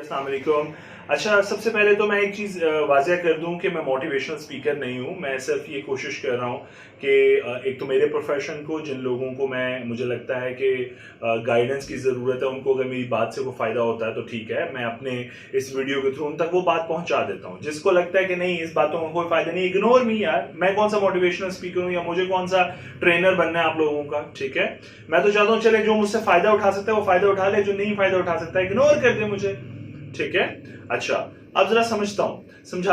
अस्सलाम वालेकुम। अच्छा, सबसे पहले तो मैं एक चीज़ वाज़ह कर दूं कि मैं मोटिवेशनल स्पीकर नहीं हूं। मैं सिर्फ ये कोशिश कर रहा हूं कि एक तो मेरे प्रोफेशन को जिन लोगों को मुझे लगता है कि गाइडेंस की ज़रूरत है, उनको अगर मेरी बात से कोई फ़ायदा होता है तो ठीक है, मैं अपने इस वीडियो के थ्रू उन तक वो बात पहुंचा देता हूं। जिसको लगता है कि नहीं, इस बातों का कोई फ़ायदा नहीं, इग्नोर मी यार। मैं कौन सा मोटिवेशनल स्पीकर हूँ या मुझे कौन सा ट्रेनर बनना है आप लोगों का, ठीक है। मैं तो चाहता हूँ चले जो मुझसे फ़ायदा उठा सकता है वो फ़ायदा उठा ले, जो नहीं फ़ायदा उठा सकता है इग्नोर कर दे मुझे, ठीक है। अच्छा, अब जरा समझाता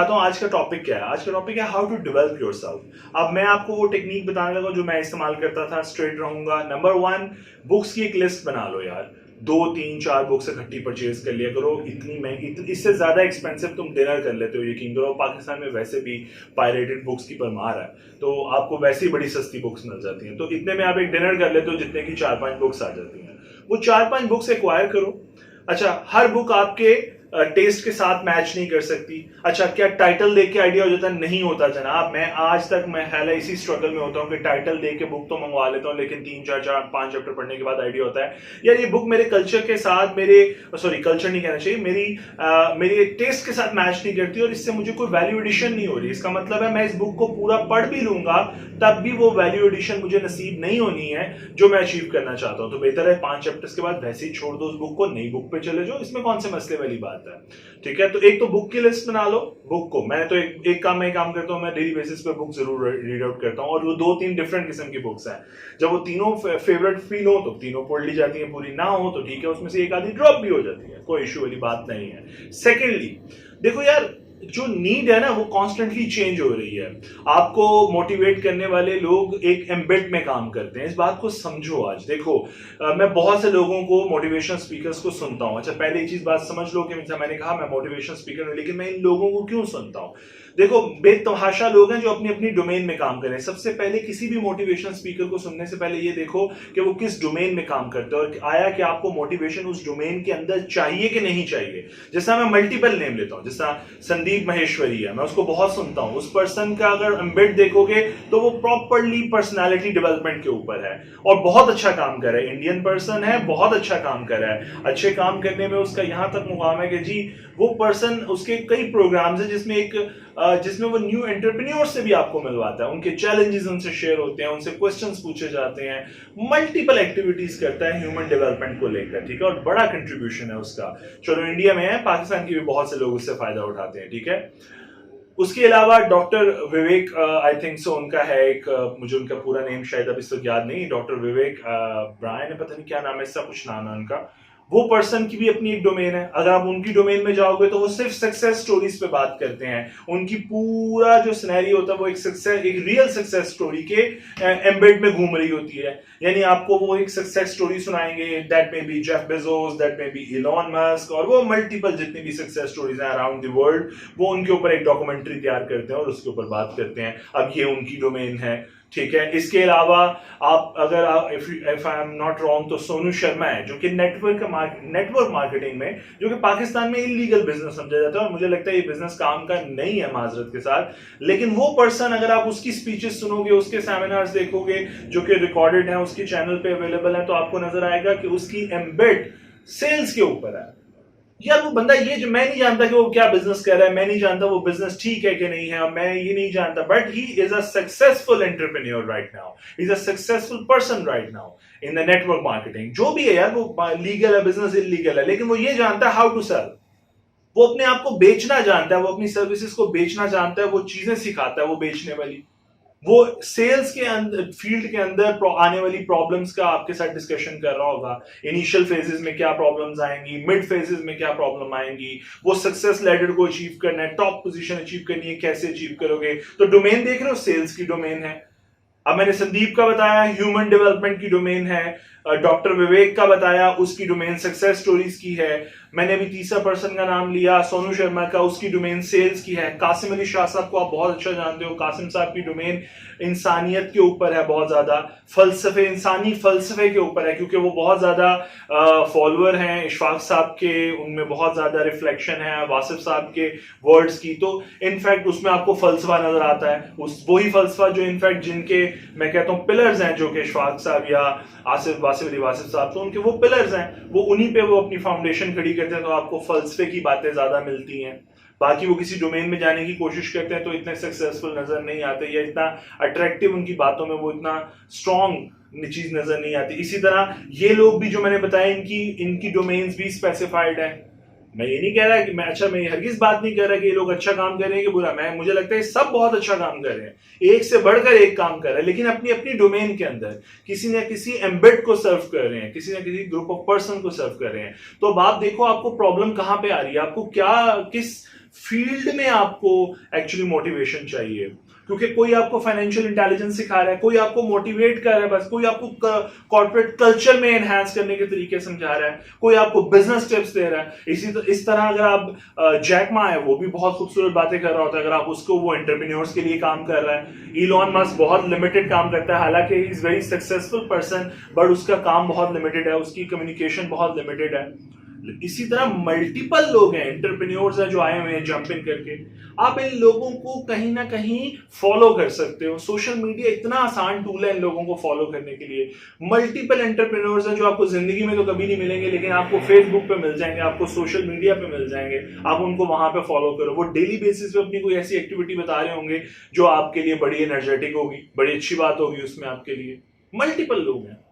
हूं आज का टॉपिक क्या है। आज का टॉपिक है हाउ टू डेवलप योरसेल्फ। अब मैं आपको वो टेक्निक बताने लगा जो मैं इस्तेमाल करता था, स्ट्रेट रहूंगा। नंबर 1, बुक्स की एक लिस्ट बना लो यार। 2 3 4 बुक्स इकट्ठी परचेज कर लिया करो। इससे ज्यादा एक्सपेंसिव तुम डिनर कर लेते हो, यकीन करो। पाकिस्तान में वैसे भी पायरेटेड बुक्स की परमार है, तो आपको वैसे ही बड़ी सस्ती बुक्स मिल जाती हैं। तो इतने में आप एक डिनर कर लेते हो जितने की 4-5 बुक्स आ जाती हैं। वो 4-5 बुक्स एक्वायर करो। अच्छा, हर बुक आपके टेस्ट के साथ मैच नहीं कर सकती। अच्छा, क्या टाइटल देख के आइडिया हो जाता है? नहीं होता जनाब। मैं आज तक हाल इसी स्ट्रगल में होता हूँ कि टाइटल देख के बुक तो मंगवा लेता हूँ, लेकिन 3-4-5 चैप्टर पढ़ने के बाद आइडिया होता है यार ये बुक मेरे कल्चर के साथ, कल्चर नहीं कहना चाहिए, मेरे टेस्ट के साथ मैच नहीं करती और इससे मुझे कोई वैल्यू एडिशन नहीं हो रही। इसका मतलब है मैं इस बुक को पूरा पढ़ भी लूंगा तब भी वो वैल्यू एडिशन मुझे नसीब नहीं होनी है जो मैं अचीव करना चाहता हूँ। तो बेहतर है 5 चैप्टर्स के बाद वैसे ही छोड़ दो उस बुक को, नई बुक पे चले जाओ। इसमें कौन से मसले वाली बात है, ठीक है। तो एक तो बुक की लिस्ट बना लो। बुक को मैं तो एक काम करता हूँ, मैं डेली बेसिस पे बुक जरूर रीड आउट करता हूँ, और वो 2-3 डिफरेंट किस्म की बुक्स हैं। जब वो तीनों फेवरेट फील हो तो तीनों पढ़ ली जाती है, पूरी ना हो तो ठीक है, उसमें से एक आधी ड्रॉप भी हो जाती है, कोई इश्यू वाली बात नहीं है। सेकेंडली, देखो यार, जो नीड है ना वो कॉन्स्टेंटली चेंज हो रही है। आपको मोटिवेट करने वाले लोग एक एम्बेड में काम करते हैं, इस बात को समझो। आज देखो, मैं बहुत से लोगों को, मोटिवेशनल स्पीकर्स को सुनता हूं। अच्छा, पहले एक चीज बात समझ लो कि मैंने कहा मैं मोटिवेशनल स्पीकर हूं, लेकिन मैं इन लोगों को क्यों सुनता हूं। देखो, बेतहाशा लोग हैं जो अपनी अपनी डोमेन में काम कर रहे हैं। सबसे पहले किसी भी मोटिवेशनल स्पीकर को सुनने से पहले ये देखो कि वो किस डोमेन में काम करते हैं और आया कि आपको मोटिवेशन उस डोमेन के अंदर चाहिए कि नहीं चाहिए। जैसा मैं मल्टीपल नेम लेता हूं, जैसा संदीप महेश्वरी है, मैं उसको बहुत सुनता हूं। उस पर्सन का अगर एम्बेड देखोगे तो वो प्रॉपरली पर्सनालिटी डेवलपमेंट के ऊपर है और बहुत अच्छा काम कर रहा है। इंडियन पर्सन है, बहुत अच्छा काम कर रहा है। अच्छे काम करने में उसका यहां तक मुकाम है कि जी वो पर्सन, उसके कई प्रोग्राम्स है जिसमें वो न्यू एंटरप्रेन्योर से भी आपको मिलवाता है, उनके चैलेंजेस उनसे शेयर होते हैं, उनसे क्वेश्चंस पूछे जाते हैं, मल्टीपल एक्टिविटीज करता है ह्यूमन डेवलपमेंट को लेकर, ठीक है, और बड़ा कंट्रीब्यूशन है उसका। चलो, इंडिया में है, पाकिस्तान के भी बहुत से लोग उससे फायदा उठाते हैं, ठीक है। उसके अलावा doctor Vivek, I think so, उनका है एक, मुझे उनका पूरा नेम शायद अब इस वक्त याद नहीं, डॉक्टर विवेक ब्रायन है, पता नहीं क्या नाम है, इसका कुछ नाम है उनका। वो पर्सन की भी अपनी एक डोमेन है। अगर आप उनकी डोमेन में जाओगे तो वो सिर्फ सक्सेस स्टोरीज पे बात करते हैं। उनकी पूरा जो सिनेरियो होता है वो एक रियल सक्सेस स्टोरी के एम्बेड में घूम रही होती है। यानी आपको वो एक सक्सेस स्टोरी सुनाएंगे, दैट में बी जेफ बेजोस, दैट में बी इलॉन मस्क, और वो मल्टीपल जितनी भी सक्सेस स्टोरीज हैं अराउंड द वर्ल्ड, वो उनके ऊपर एक डॉक्यूमेंट्री तैयार करते हैं और उसके ऊपर बात करते हैं। अब ये उनकी डोमेन है, ठीक है। इसके अलावा if I am not wrong तो सोनू शर्मा है, जो कि नेटवर्क मार्केटिंग में, जो कि पाकिस्तान में इलीगल बिजनेस समझा जाता है और मुझे लगता है ये बिजनेस काम का नहीं है, माजरत के साथ। लेकिन वो पर्सन, अगर आप उसकी स्पीचेस सुनोगे, उसके सेमिनार्स देखोगे जो कि रिकॉर्डेड हैं, उसके चैनल पे अवेलेबल है, तो आपको नजर आएगा कि उसकी एम्बेड सेल्स के ऊपर है। यार वो बंदा, ये जो, मैं नहीं जानता कि वो क्या बिजनेस कर रहा है, मैं नहीं जानता वो बिजनेस ठीक है कि नहीं है, मैं ये नहीं जानता, but he is a successful entrepreneur right now, is a successful person right now in the network marketing. जो भी है यार, वो लीगल है, बिजनेस इलीगल है, लेकिन वो ये जानता है हाउ टू सेल। वो अपने आप को बेचना जानता है, वो अपनी सर्विसेज को बेचना जानता है, वो चीजें सिखाता है वो बेचने वाली। वो सेल्स के अंदर, फील्ड के अंदर आने वाली प्रॉब्लम्स का आपके साथ डिस्कशन कर रहा होगा। इनिशियल फेजेस में क्या प्रॉब्लम्स आएंगी, मिड फेजेस में क्या प्रॉब्लम आएंगी, वो सक्सेस लेडर को अचीव करना है, टॉप पोजीशन अचीव करनी है, कैसे अचीव करोगे। तो डोमेन देख रहे हो, सेल्स की डोमेन है। अब मैंने संदीप का बताया, ह्यूमन डेवलपमेंट की डोमेन है। डॉक्टर विवेक का बताया, उसकी डोमेन सक्सेस स्टोरीज की है। मैंने अभी तीसरा पर्सन का नाम लिया, सोनू शर्मा का, उसकी डोमेन सेल्स की है। कासिम अली शाह साहब को आप बहुत अच्छा जानते हो, कासिम साहब की डोमेन इंसानियत के ऊपर है, बहुत ज्यादा फलसफे, इंसानी फलसफे के ऊपर है, क्योंकि वो बहुत ज्यादा फॉलोअर हैं इशफाक साहब के, उनमें बहुत ज्यादा रिफ्लेक्शन है वासिफ साहब के वर्ड्स की। तो इनफैक्ट उसमें आपको फलसफा नजर आता है, उस वही फलसफा जो इनफैक्ट जिनके मैं कहता हूँ पिलर्स हैं, जो कि इशफाक साहब या वासिफ साहब, तो उनके वो पिलर्स हैं, वो उन्हीं पे वो अपनी फाउंडेशन खड़ी कर करते हैं तो आपको फलसफे की बातें ज्यादा मिलती हैं, बाकी वो किसी डोमेन में जाने की कोशिश करते हैं तो इतने सक्सेसफुल नजर नहीं आते, या इतना अट्रैक्टिव उनकी बातों में वो इतना स्ट्रॉन्ग चीज नजर नहीं आती। इसी तरह ये लोग भी जो मैंने बताया, इनकी इनकी डोमेन्स भी स्पेसिफाइड है। मैं ये नहीं कह रहा कि मैं हरगिज बात नहीं कर रहा कि ये लोग अच्छा काम कर रहे हैं कि बुरा, मुझे लगता है सब बहुत अच्छा काम कर रहे हैं, एक से बढ़कर एक काम कर रहे हैं, लेकिन अपनी अपनी डोमेन के अंदर किसी न किसी एम्बेड को सर्व कर रहे हैं, किसी न किसी ग्रुप ऑफ पर्सन को सर्व कर रहे हैं। तो अब आप देखो आपको प्रॉब्लम कहां पे आ रही है, आपको क्या, किस फील्ड में आपको एक्चुअली मोटिवेशन चाहिए, क्योंकि कोई आपको फाइनेंशियल इंटेलिजेंस सिखा रहा है, कोई आपको मोटिवेट कर रहा है, बस कोई आपको कॉर्पोरेट कल्चर में एनहांस करने के तरीके समझा रहा है, कोई आपको बिजनेस टिप्स दे रहा है। इस तरह अगर आप जैक मा है, वो भी बहुत खूबसूरत बातें कर रहा होता है, अगर आप उसको, वो एंटरप्रेन्योर्स के लिए काम कर रहा है। इलॉन मस्क बहुत लिमिटेड काम करता है, हालांकि he is very successful person, but उसका काम बहुत लिमिटेड है, उसकी कम्युनिकेशन बहुत लिमिटेड है। इसी तरह मल्टीपल लोग हैं, एंटरप्रेन्योर्स हैं जो आए हुए हैं जंप इन करके, आप इन लोगों को कहीं ना कहीं फॉलो कर सकते हो। सोशल मीडिया इतना आसान टूल है इन लोगों को फॉलो करने के लिए। मल्टीपल एंटरप्रेन्योर्स हैं जो आपको जिंदगी में तो कभी नहीं मिलेंगे, लेकिन आपको फेसबुक पे मिल जाएंगे, आपको सोशल मीडिया पे मिल जाएंगे, आप उनको वहां पे फॉलो करो। वो डेली बेसिस पे अपनी कोई ऐसी एक्टिविटी बता रहे होंगे जो आपके लिए बड़ी एनर्जेटिक होगी, बड़ी अच्छी बात होगी उसमें आपके लिए। मल्टीपल लोग हैं।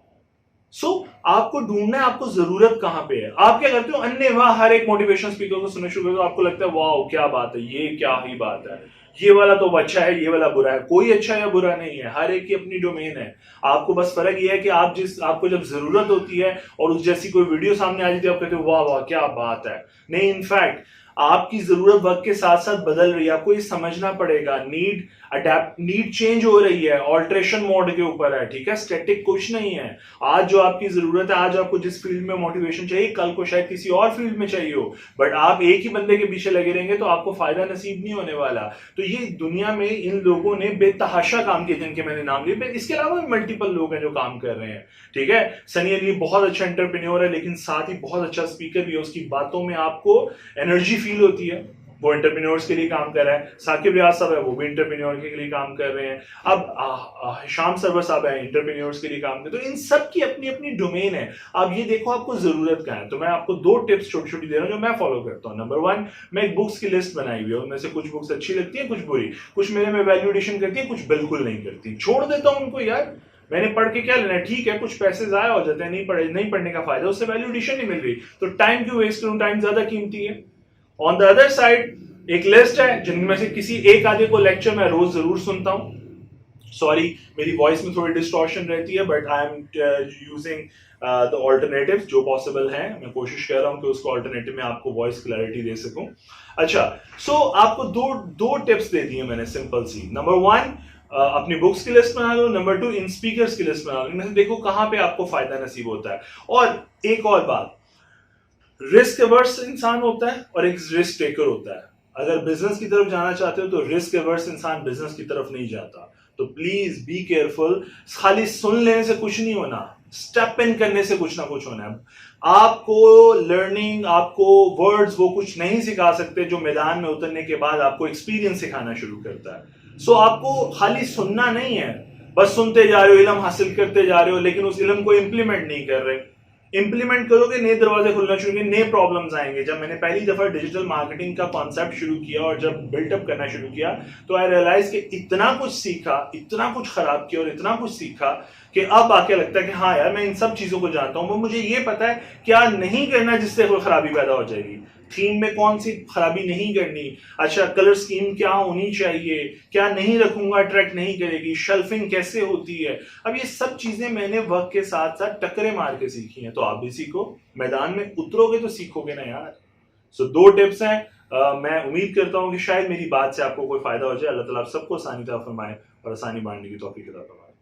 आपको ढूंढना है आपको जरूरत कहां पे है। आप क्या करते हो, अन्य वहां हर एक मोटिवेशन स्पीकर को सुनना शुरू करते हो, आपको लगता है वाओ क्या बात है, ये क्या ही बात है, ये वाला तो अच्छा है, ये वाला बुरा है। कोई अच्छा या बुरा नहीं है, हर एक की अपनी डोमेन है। आपको बस फर्क ये है कि आपको जब जरूरत होती है और उस जैसी कोई वीडियो सामने आ जाती है, आप कहते हो वाह वाह क्या बात है। नहीं, इनफैक्ट आपकी जरूरत वक्त के साथ साथ बदल रही है, आपको ये समझना पड़ेगा। नीड चेंज हो रही है, ऑल्ट्रेशन मोड के ऊपर है, ठीक है, स्टैटिक कुछ नहीं है। आज जो आपकी जरूरत है, आज आपको जिस फील्ड में मोटिवेशन चाहिए, कल को शायद किसी और फील्ड में चाहिए हो, बट आप एक ही बंदे के पीछे लगे रहेंगे तो आपको फायदा नसीब नहीं होने वाला। तो ये दुनिया में इन लोगों ने बेतहाशा काम किए जिनके मैंने नाम लिए, इसके अलावा मल्टीपल लोग हैं जो काम कर रहे हैं, ठीक है। सनी अली बहुत अच्छा एंटरप्रेन्योर है, लेकिन साथ ही बहुत अच्छा स्पीकर भी है, उसकी बातों में आपको एनर्जी फील होती है, वो एंटरप्रेन्योर्स के लिए काम कर रहा है। साकिब रियाज साहब है, वो भी एंटरप्रेन्योर के लिए काम कर रहे हैं। अब शाम सरवर साहब है, एंटरप्रेन्योर्स के लिए काम कर रहे हैं। तो इन सब की अपनी अपनी डोमेन है। अब ये देखो आपको जरूरत क्या है। तो मैं आपको 2 टिप्स छोटी छोटी दे रहा हूं जो मैं फॉलो करता हूं। नंबर 1, मैं एक बुक्स की लिस्ट बनाई हुई है, उनमें से कुछ बुक्स अच्छी लगती है, कुछ बुरी, कुछ मेरे में वैल्यू एडिशन करती है, कुछ बिल्कुल नहीं करती, छोड़ देता हूं उनको। यार मैंने पढ़ के क्या लेना है, ठीक है, कुछ पैसे जाया हो जाते हैं, नहीं पढ़ने का फायदा, उससे वैल्यू एडिशन नहीं मिल रही, तो टाइम क्यों वेस्ट करूं, टाइम ज्यादा कीमती है। ऑन द अदर साइड एक लिस्ट है जिनमें से किसी एक आधे को लेक्चर मैं रोज जरूर सुनता हूं। सॉरी मेरी वॉइस में थोड़ी डिस्टॉर्शन रहती है, but I am using the alternative जो पॉसिबल है। मैं कोशिश कर रहा हूं कि उसको ऑल्टरनेटिव में आपको वॉइस क्लैरिटी दे सकूं। अच्छा, सो आपको दो टिप्स दे दी है मैंने, सिंपल सी। नंबर 1, अपनी बुक्स की लिस्ट बना लो। नंबर 2, इन स्पीकर्स की लिस्ट बना लो। इनमें से देखो कहां पे आपको फायदा नसीब होता है। और एक और बात, रिस्क एवर्स इंसान होता है और एक रिस्क टेकर होता है। अगर बिजनेस की तरफ जाना चाहते हो तो रिस्क एवर्स इंसान बिजनेस की तरफ नहीं जाता। तो प्लीज बी केयरफुल। खाली सुन लेने से कुछ नहीं होना, स्टेप इन करने से कुछ ना कुछ होना है। आपको लर्निंग, आपको वर्ड्स वो कुछ नहीं सिखा सकते जो मैदान में उतरने के बाद आपको एक्सपीरियंस सिखाना शुरू करता है। सो आपको खाली सुनना नहीं है, बस सुनते जा रहे हो, इल्म हासिल करते जा रहे हो, लेकिन उस इल्म को इंप्लीमेंट नहीं कर रहे। इंप्लीमेंट करोगे, नए दरवाजे खुलना शुरू होंगे, नए प्रॉब्लम्स आएंगे। जब मैंने पहली दफा डिजिटल मार्केटिंग का कॉन्सेप्ट शुरू किया और जब बिल्टअप करना शुरू किया, तो आई रियलाइज कि इतना कुछ सीखा, इतना कुछ खराब किया और इतना कुछ सीखा कि अब आके लगता है कि हाँ यार मैं इन सब चीजों को जानता हूं। मुझे ये पता है क्या नहीं करना जिससे कोई खराबी पैदा हो जाएगी, थीम में कौन सी खराबी नहीं करनी, अच्छा कलर स्कीम क्या होनी चाहिए, क्या नहीं रखूंगा अट्रैक्ट नहीं करेगी, शेल्फिंग कैसे होती है। अब ये सब चीजें मैंने वक्त के साथ साथ टकरे मार के सीखी हैं। तो आप भी सीखो, मैदान में उतरोगे तो सीखोगे ना यार। सो 2 टिप्स हैं। मैं उम्मीद करता हूं कि शायद मेरी बात से आपको कोई फायदा हो जाए। अल्लाह ताला आप सबको आसानी अता फरमाए और आसानी बांटने की तौफीक अता फरमाए।